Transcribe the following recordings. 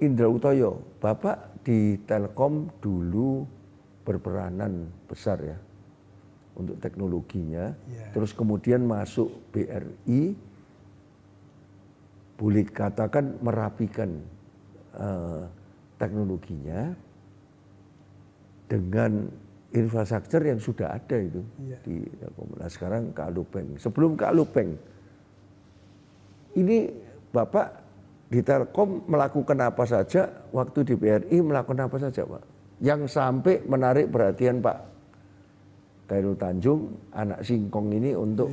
Indra Utoyo, Bapak di Telkom dulu berperanan besar ya untuk teknologinya, terus kemudian masuk BRI, boleh katakan merapikan teknologinya dengan infrastruktur yang sudah ada itu di Telkom. Nah sekarang ke Alobank. Sebelum ke Alobank, ini Bapak di Telkom melakukan apa saja, waktu di BRI melakukan apa saja Pak? Yang sampai menarik perhatian Pak Khairul Tanjung, anak singkong ini untuk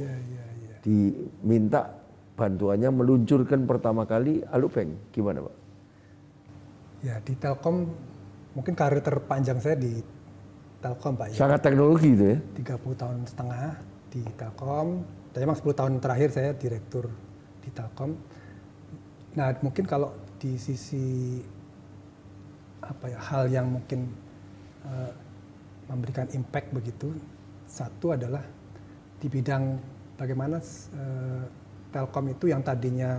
diminta bantuannya meluncurkan pertama kali Alobank. Gimana Pak? Ya di Telkom, mungkin karir terpanjang saya di Telkom Pak. Sangat teknologi itu ya? 30 tahun setengah di Telkom, dan memang 10 tahun terakhir saya direktur di Telkom. Nah mungkin kalau di sisi hal yang mungkin memberikan impact begitu, satu adalah di bidang bagaimana Telkom itu yang tadinya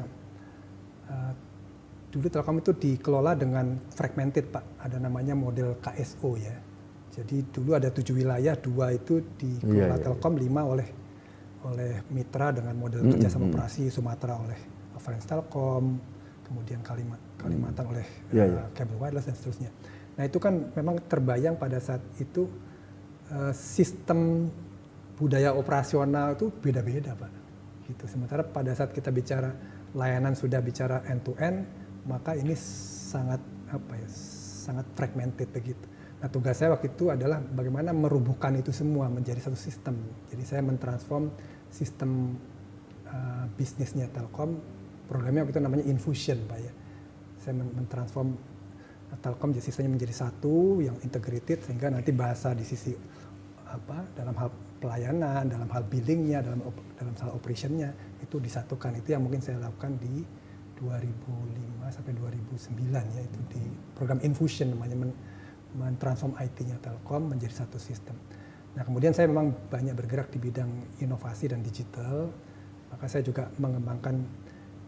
dulu Telkom itu dikelola dengan fragmented Pak, ada namanya model KSO ya. Jadi dulu ada 7 wilayah, 2 itu dikelola Telkom, 5 oleh mitra dengan model kerjasama operasi, Sumatera oleh Friends Telkom, kemudian Kalimantan oleh Cable Wireless dan seterusnya. Nah itu kan memang terbayang pada saat itu sistem budaya operasional itu beda-beda Pak. Gitu. Sementara pada saat kita bicara layanan sudah bicara end to end, maka ini sangat sangat fragmented begitu. Nah tugas saya waktu itu adalah bagaimana merubuhkan itu semua menjadi satu sistem. Jadi saya mentransform sistem bisnisnya Telkom, programnya waktu itu namanya Infusion Pak ya. Saya mentransform Telkom sistemnya menjadi satu yang integrated, sehingga nanti bahasa di sisi dalam hal pelayanan, dalam hal billingnya, dalam hal operationnya itu disatukan. Itu yang mungkin saya lakukan di 2005 sampai 2009 ya, itu di program Infusion namanya, mentransform IT-nya Telkom menjadi satu sistem. Nah kemudian saya memang banyak bergerak di bidang inovasi dan digital, maka saya juga mengembangkan,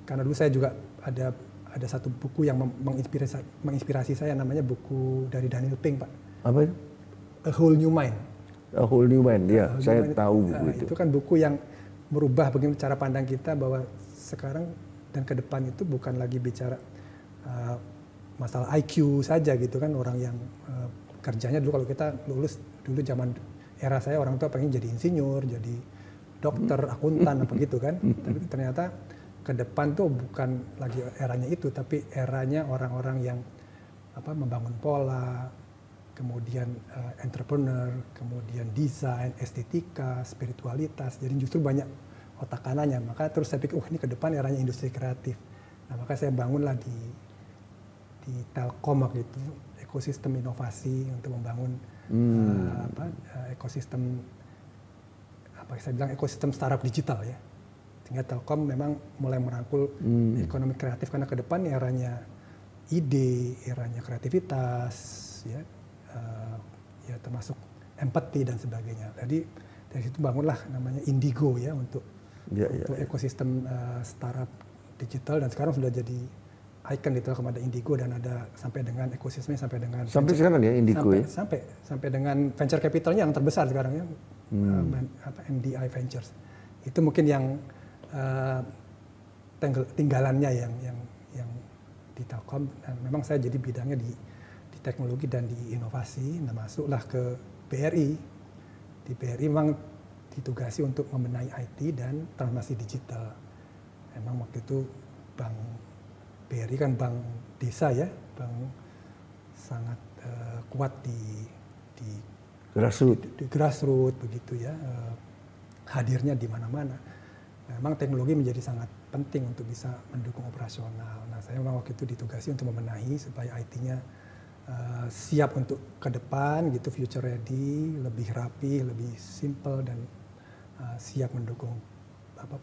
karena dulu saya juga ada satu buku yang menginspirasi saya, namanya buku dari Daniel Pink Pak. Apa itu? A Whole New Mind. A Whole New Mind, ya saya tahu buku itu. Itu kan buku yang merubah bagaimana cara pandang kita bahwa sekarang dan ke depan itu bukan lagi bicara masalah IQ saja gitu kan, orang yang kerjanya dulu, kalau kita lulus dulu zaman era saya, orang tua pengen jadi insinyur, jadi dokter, akuntan apa gitu kan. Tapi ternyata ke depan tuh bukan lagi eranya itu, tapi eranya orang-orang yang membangun pola, kemudian entrepreneur, kemudian desain, estetika, spiritualitas. Jadi justru banyak otak kanannya. Maka terus saya pikir, ini ke depan eranya industri kreatif. Nah maka saya bangunlah di Telkom waktu itu ekosistem inovasi untuk membangun ekosistem, saya bilang ekosistem startup digital ya. Sehingga Telkom memang mulai merangkul ekonomi kreatif, karena ke depan eranya ide, eranya kreativitas, ya termasuk empati dan sebagainya. Jadi dari situ bangunlah namanya Indigo ya untuk ekosistem startup digital, dan sekarang sudah jadi icon di Telkom, ada Indigo dan ada sampai dengan ekosistemnya sampai dengan sekarang ya Indigo sampai dengan venture capitalnya yang terbesar sekarang ya, MDI Ventures. Itu mungkin yang tinggalannya yang di Telkom. Memang saya jadi bidangnya di teknologi dan di inovasi. Nah masuklah ke BRI. Di BRI memang ditugasi untuk membenahi IT dan transformasi digital. Memang waktu itu BRI kan bank desa ya, bank sangat kuat di grassroots begitu ya, hadirnya di mana-mana. Memang teknologi menjadi sangat penting untuk bisa mendukung operasional. Nah saya memang waktu itu ditugasi untuk membenahi supaya IT-nya siap untuk ke depan gitu, future ready, lebih rapi, lebih simple, dan siap mendukung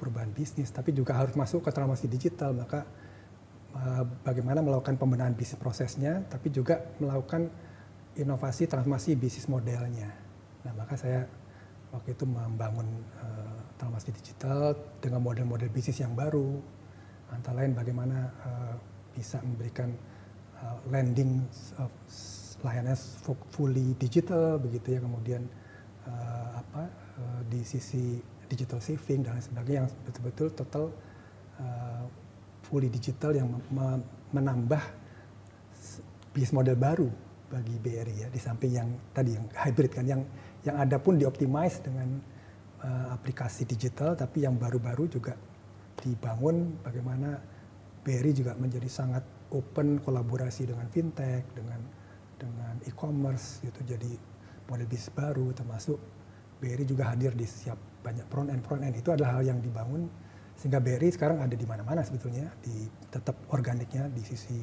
perubahan bisnis, tapi juga harus masuk ke transformasi digital. Maka bagaimana melakukan pembenahan bisnis prosesnya, tapi juga melakukan inovasi transformasi bisnis modelnya. Nah maka saya waktu itu membangun transformasi digital dengan model-model bisnis yang baru, antara lain bagaimana bisa memberikan lending layanannya fully digital begitu ya, kemudian di sisi digital saving dan lain sebagainya yang betul-betul total fully digital yang menambah bisnis model baru bagi BRI ya, di samping yang tadi yang hybrid kan, yang ada pun dioptimize dengan aplikasi digital, tapi yang baru-baru juga dibangun bagaimana BRI juga menjadi sangat open kolaborasi dengan fintech, dengan e-commerce gitu, jadi model bisnis baru, termasuk BRI juga hadir di setiap banyak front end itu adalah hal yang dibangun sehingga BRI sekarang ada di mana-mana sebetulnya, di tetap organiknya di sisi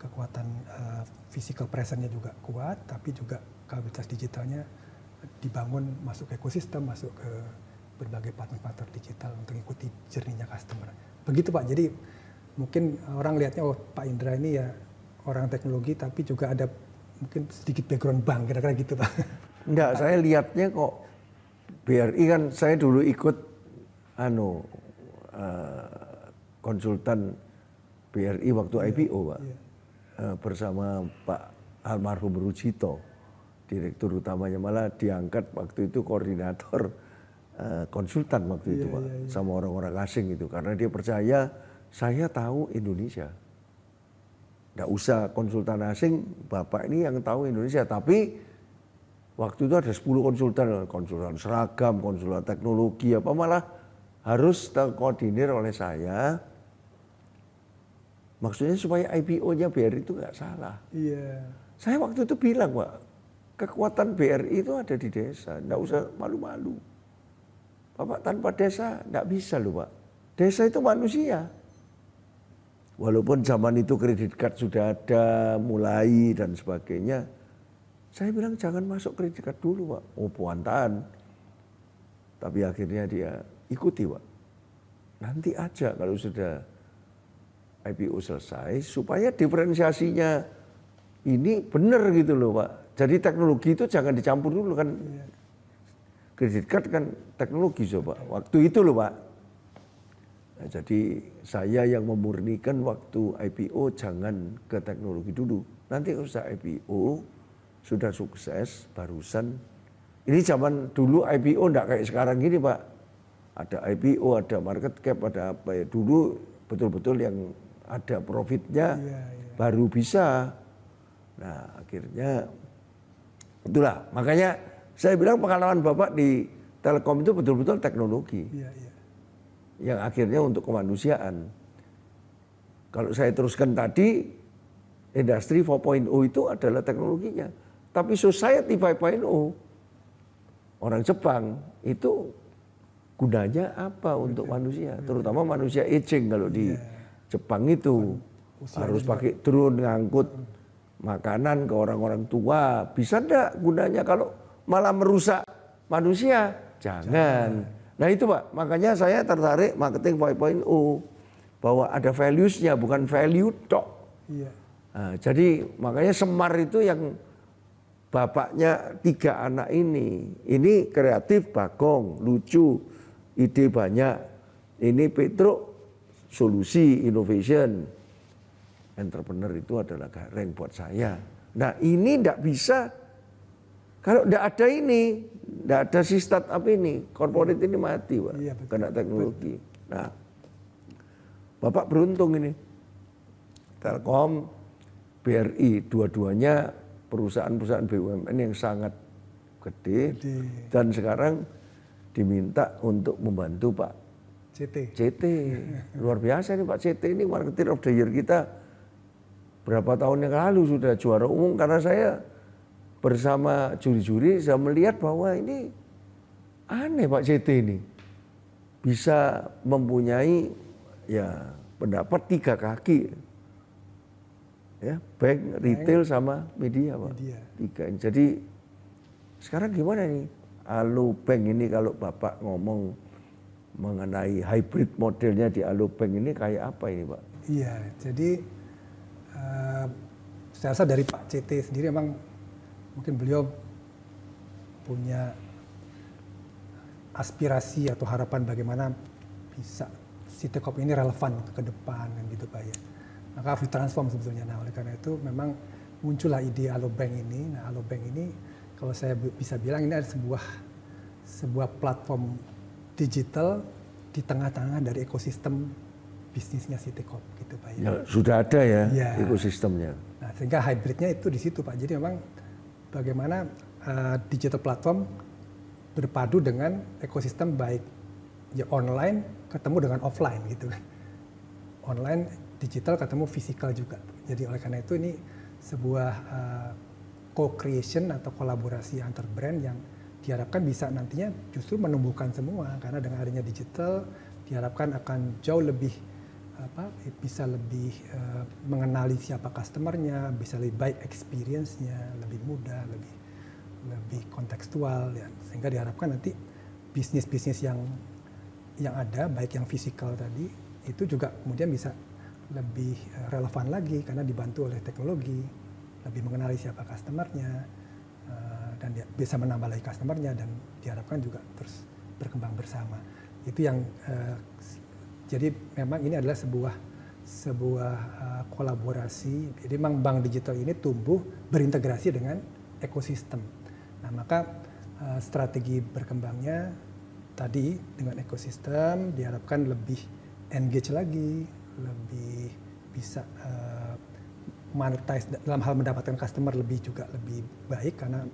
kekuatan physical presence-nya juga kuat, tapi juga kapabilitas digitalnya dibangun masuk ke ekosistem, masuk ke berbagai partner-partner digital untuk ikuti journey-nya customer. Begitu Pak, jadi mungkin orang lihatnya oh Pak Indra ini ya orang teknologi tapi juga ada mungkin sedikit background bank, kira-kira gitu Pak. Enggak, saya lihatnya kok BRI kan saya dulu ikut konsultan BRI waktu IPO Pak. Bersama Pak almarhum Rujito, direktur utamanya, malah diangkat waktu itu koordinator konsultan waktu itu Pak, sama orang-orang asing itu, karena dia percaya saya tahu Indonesia. Nggak usah konsultan asing, Bapak ini yang tahu Indonesia. Tapi waktu itu ada 10 konsultan seragam, konsultan teknologi, apa malah harus terkoordinir oleh saya. Maksudnya supaya IPO-nya BRI itu nggak salah. Iya. Saya waktu itu bilang Pak, kekuatan BRI itu ada di desa, nggak usah malu-malu. Bapak tanpa desa nggak bisa loh Pak. Desa itu manusia. Walaupun zaman itu kredit card sudah ada, mulai dan sebagainya. Saya bilang jangan masuk kredit card dulu Pak. Oh puantan. Tapi akhirnya dia ikuti Pak. Nanti aja kalau sudah IPO selesai, supaya diferensiasinya ini benar gitu loh Pak. Jadi teknologi itu jangan dicampur dulu kan. Kredit card kan teknologi coba. Waktu itu loh Pak. Nah, jadi saya yang memurnikan waktu IPO jangan ke teknologi dulu. Nanti kalau sudah IPO, sudah sukses, barusan. Ini zaman dulu IPO enggak kayak sekarang gini Pak. Ada IPO, ada market cap, ada apa ya. Dulu betul-betul yang ada profitnya baru bisa. Nah akhirnya itulah. Makanya saya bilang pengalaman Bapak di Telkom itu betul-betul teknologi. Yang akhirnya untuk kemanusiaan. Kalau saya teruskan tadi, industri 4.0 itu adalah teknologinya. Tapi society 5.0, orang Jepang itu gunanya apa untuk manusia? Terutama manusia aging kalau di Jepang itu harus pakai drone ngangkut makanan ke orang-orang tua. Bisa enggak gunanya kalau malah merusak manusia? Jangan. Nah itu Pak, makanya saya tertarik marketing 5.0 bahwa ada values-nya, bukan value tok. Nah, jadi makanya Semar itu yang bapaknya 3 anak ini kreatif, Bagong, lucu, ide banyak. Ini Petruk, solusi, innovation. Entrepreneur itu adalah gareng buat saya. Nah ini tidak bisa kalau tidak ada ini, tidak ada si startup ini, corporate ini mati Pak, kena teknologi. Nah, Bapak beruntung ini, Telkom, BRI, dua-duanya perusahaan-perusahaan BUMN yang sangat gede, dan sekarang diminta untuk membantu Pak CT. Luar biasa nih Pak CT ini marketing of the year kita berapa tahun yang lalu sudah juara umum, karena saya bersama juri-juri saya melihat bahwa ini aneh Pak CT ini bisa mempunyai ya pendapat 3 kaki ya, bank, retail sama media Pak. 3. Jadi sekarang gimana nih Alo Bank ini, kalau Bapak ngomong mengenai hybrid modelnya di Alo Bank ini kayak apa ini Pak? Iya, jadi saya rasa dari Pak CT sendiri memang mungkin beliau punya aspirasi atau harapan bagaimana bisa si Telkom ini relevan ke depan kan gitu Pak ya. maka harus ditransform sebetulnya. Nah, oleh karena itu memang muncullah ide Alobank ini. Nah, Alobank ini kalau saya bisa bilang ini ada sebuah platform digital di tengah-tengah dari ekosistem bisnisnya Citicorp gitu Pak. Ya, sudah ada ya, ekosistemnya. Nah, sehingga hybridnya itu di situ Pak. Jadi memang bagaimana digital platform berpadu dengan ekosistem baik ya online ketemu dengan offline gitu kan. Online digital ketemu fisikal juga. Jadi oleh karena itu ini sebuah co-creation atau kolaborasi antar brand yang diharapkan bisa nantinya justru menumbuhkan semua, karena dengan adanya digital diharapkan akan jauh lebih bisa lebih mengenali siapa customernya, bisa lebih baik experience-nya, lebih mudah, lebih kontekstual ya. Sehingga diharapkan nanti bisnis-bisnis yang ada baik yang fisikal tadi itu juga kemudian bisa lebih relevan lagi karena dibantu oleh teknologi, lebih mengenali siapa customernya, dan dia bisa menambah lagi customernya, dan diharapkan juga terus berkembang bersama. Itu yang jadi memang ini adalah sebuah kolaborasi. Jadi memang bank digital ini tumbuh berintegrasi dengan ekosistem. Nah, maka strategi berkembangnya tadi dengan ekosistem diharapkan lebih engage lagi, lebih bisa monetize dalam hal mendapatkan customer lebih baik karena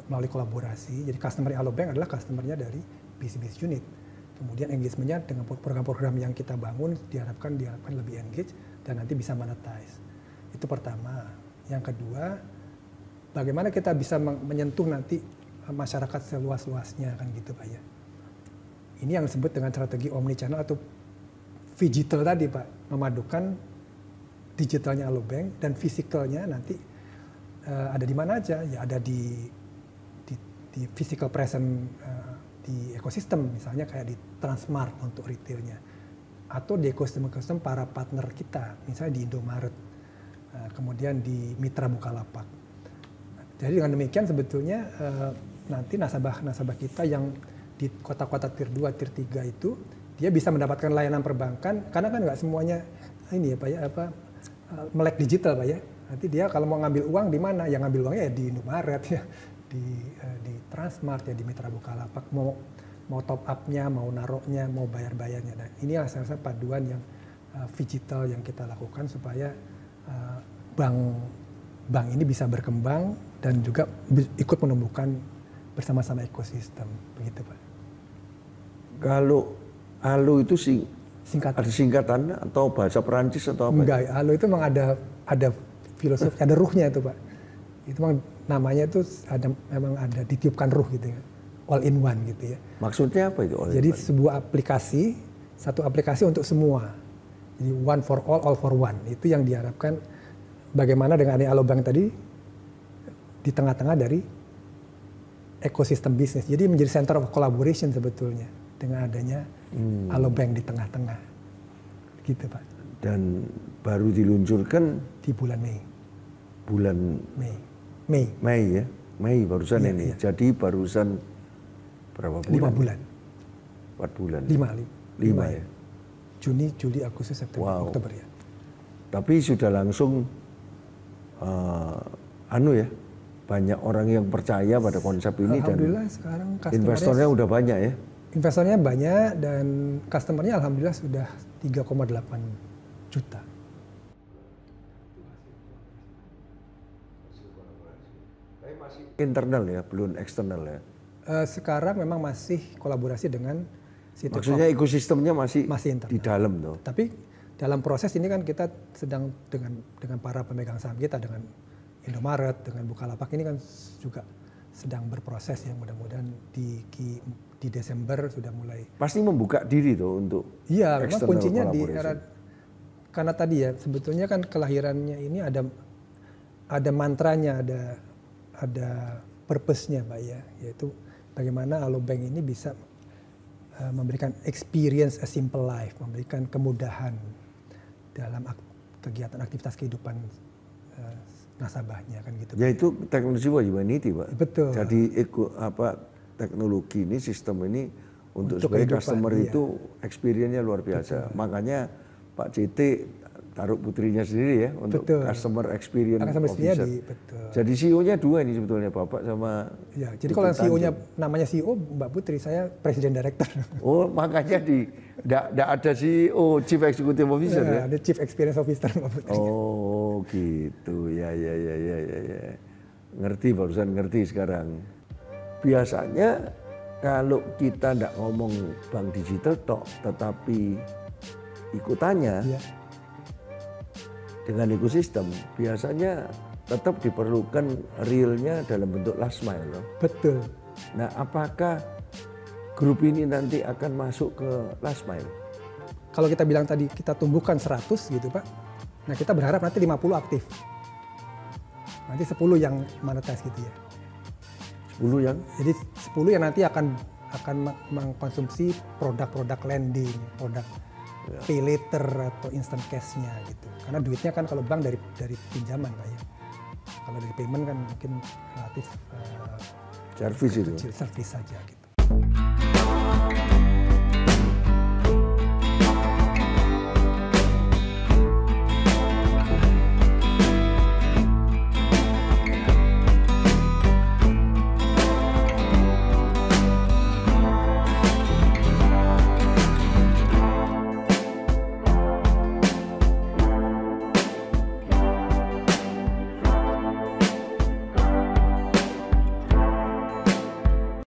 melalui kolaborasi. Jadi customer Alobank adalah customernya dari business unit. Kemudian engagementnya dengan program-program yang kita bangun diharapkan lebih engage dan nanti bisa monetize. Itu pertama. Yang kedua, bagaimana kita bisa menyentuh nanti masyarakat seluas-luasnya kan gitu Pak ya. Ini yang disebut dengan strategi omnichannel atau phygital tadi Pak, memadukan digitalnya Alobank dan fisikalnya nanti ada di mana aja, ya ada di physical present di ekosistem, misalnya kayak di Transmart untuk retailnya, atau di ekosistem para partner kita, misalnya di Indomaret, kemudian di Mitra Bukalapak. Jadi dengan demikian sebetulnya nanti nasabah kita yang di kota-kota tier 2, tier 3 itu dia bisa mendapatkan layanan perbankan karena kan nggak semuanya ini ya Pak ya melek digital Pak ya. Nanti dia kalau mau ngambil uang di mana? Yang ngambil uangnya ya di Indomaret ya, di Transmart ya, di Mitra Bukalapak. Mau top up-nya, mau naruhnya, mau bayar-bayarnya. Dan inilah salah satu paduan yang digital yang kita lakukan supaya bank ini bisa berkembang dan juga ikut menumbuhkan bersama-sama ekosistem, begitu Pak. Kalau ALO itu ada singkatan atau bahasa Perancis atau apa? Enggak, ALO itu memang ada filosofi, ada ruhnya itu Pak. Itu memang namanya itu memang ada ditiupkan ruh gitu ya, all in one gitu ya. Maksudnya apa itu? Jadi sebuah aplikasi, satu aplikasi untuk semua. Jadi one for all for one. Itu yang diharapkan. Bagaimana dengan Alobank tadi di tengah-tengah dari ekosistem bisnis. Jadi menjadi center of collaboration sebetulnya dengan adanya Alobank di tengah-tengah. Gitu Pak. Dan baru diluncurkan di bulan Mei. Mei ya. Mei barusan ya, ini. Ya. Jadi barusan berapa bulan? 5 bulan. 4 bulan. 5 ya. Juni, Juli, Agustus, September, Oktober ya. Tapi sudah langsung banyak orang yang percaya pada konsep ini. Alhamdulillah dan sekarang investornya udah banyak ya. Investornya banyak dan customernya alhamdulillah sudah 3,8 juta. Internal ya, belum eksternal ya. Sekarang memang masih kolaborasi dengan Citicorp. Maksudnya ekosistemnya masih internal. Di dalam tuh. Tapi dalam proses ini kan kita sedang dengan para pemegang saham kita, dengan Indomaret, dengan Bukalapak ini kan juga sedang berproses ya, mudah-mudahan di Desember sudah mulai. Pasti membuka diri tuh untuk. Iya, memang kuncinya di era, karena tadi ya sebetulnya kan kelahirannya ini ada mantranya, ada purpose-nya Pak ya, yaitu bagaimana Alobank ini bisa memberikan experience a simple life, memberikan kemudahan dalam kegiatan aktivitas kehidupan nasabahnya kan gitu. Ya itu teknologi humanity Pak. Betul. Jadi teknologi ini, sistem ini untuk supaya customer itu experience-nya luar biasa. Betul. Makanya Pak CT taruh putrinya sendiri ya untuk Betul. customer experience Customer officer. betul. Jadi CEO-nya 2 ini sebetulnya Bapak sama. Ya, jadi kalau CEO-nya namanya CEO Mbak Putri, saya presiden director. Oh, makanya enggak ada CEO, Chief Executive Officer ya. Ada Chief Experience Officer Mbak Putri. Oh, gitu. Ya. Ngerti sekarang. Biasanya kalau kita enggak ngomong bank digital tok, tetapi ikutannya dengan ekosistem, biasanya tetap diperlukan realnya dalam bentuk last mile. Loh. Betul. Nah, apakah grup ini nanti akan masuk ke last mile? Kalau kita bilang tadi kita tumbuhkan 100 gitu Pak, nah kita berharap nanti 50 aktif. Nanti 10 yang monetize gitu ya. 10 yang? Jadi 10 yang nanti akan mengkonsumsi produk-produk lending, produk pay later atau instant cash-nya gitu. Karena duitnya kan kalau bank dari pinjaman Pak ya. Kalau dari payment kan mungkin relatif service itu. Service saja gitu.